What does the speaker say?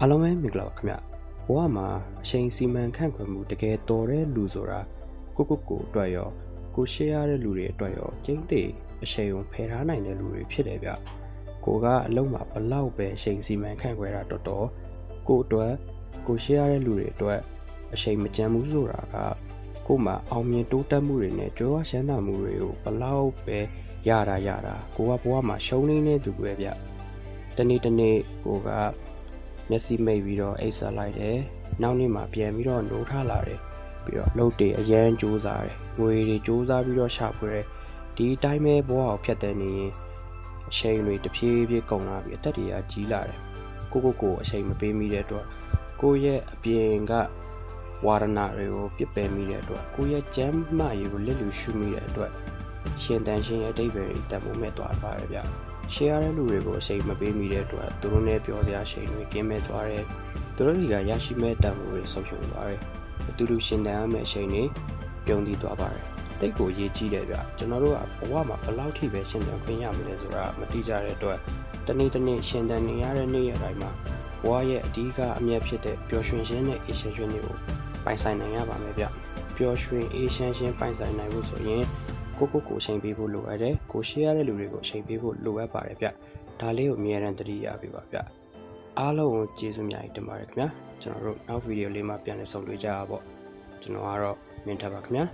အားလုံးပဲမင်္ဂလာပါခင်ဗျဘဝမှာအချိန်စီမံခန့်ခွဲမှုတကယ်တော်တဲ့လူဆိုတာကိုအတွက်ရောကိုရှေ့ရတဲ့လူတွေအတွက်ရောကျင်းသေးအချိန်ကိုဖယ်ထားနိုင်တဲ့လူတွေဖြစ်တယ်ဗျကိုကအလုံးမှာဘလောက်ပဲအချိန်စီမံခန့်ခွဲတာတော်ကိုအတွက်ကိုရှေ့ရတဲ့လူတွေအတွက်အချိန်မကျန်ဘူးဆိုတာကကိုမှအောင်မြင်တိုးတက်မှုတွေနဲ့ကြွယ်ဝချမ်းသာမှုတွေကိုဘလောက်ပဲရတာကိုကဘဝမှာရှုံးနေတဲ့သူပဲဗျတနေ့ကိုကမျက်စိမိတ်ပြီးတော့အိတ်ဆက်လိုက်တယ်နောက်နေ့မှပြန်ပြီးတော့နိုးထားလာတယ်ပြီးတော့လှုပ်တွေအရန်ကြိုးစားတယ်ငွေတွေကြိုးစားပြီးတော့ရှာဖွေတယ်ဒီအတိုင်းပဲဘဝကိုဖြတ်တဲ့နေရင်အချိန်တွေတဖြည်းဖြည်းကုန်လာပြီးအသက်တွေကကြီးလာတယ်ကိုအချိန်မပေးမိတဲ့အတွက်ကိုရဲ့အပြင်ကဝါဒနာတွေကိုပြစ်ပယ်မိတဲ့အတွက်ကိုရဲ့ကျမ်းမာရေးကိုလစ်လူရှုမိတဲ့အတွက်ရှင်တန်ရှင်ရဲ့အတိတ်ပဲတန်ဖိုးမဲ့သွားပါတယ်ဗျရှေ့ရတဲ့လူတွေကိုအချိန်မပေးမိတဲ့အတွက်သူတို့နဲ့ပြောစရာအချိန်တွေကင်းမဲ့သွားတယ်သူတို့တွေကရရှိမဲ့တန်ဖိုးတွေဆုံးရှုံးသွားတယ်အတူတူရှင်တန်ရမယ့်အချိန်တွေပြုံးတည်သွားပါတယ်တိတ်ကိုရေးကြီးတယ်ဗျကျွန်တော်တို့ကဘဝမှာဘယ်လောက်ထိပဲရှင်တန်ခွင့်ရမလဲဆိုတာမသိကြတဲ့အတွက်တနေ့ရှင်တန်နေရတဲ့နေ့ရက်တိုင်းမှာဘဝရဲ့အဓိကအမြတ်ဖြစ်တဲ့ပျော်ရွှင်ခြင်းနဲ့အေးချမ်းခြင်းတွေကိုပိုင်ဆိုင်နိုင်ရပါမယ်ဗျပျော်ရွှင်အေးချမ်းခြင်းပိုင်ဆိုင်နိုင်ဖို့ဆိုရင်ကိုအချိန်ပေးဖို့လိုအပ်တယ်ကိုရှေ့ရတဲ့လူတွေကိုအချိန်ပေးဖို့လိုအပ်ပါတယ်ဗျဒါလေးကိုအမြဲတမ်းသတိရပေးပါဗျအားလုံးကိုကျေးဇူးများတင်ပါတယ်ခင်ဗျာကျွန်တော်တို့နောက်ဗီဒီယိုလေးမှာပြန်လည်ဆုံတွေ့ကြပါပေါ့ကျွန်တော်ကတော့မင်းထပ်ပါခင်ဗျာ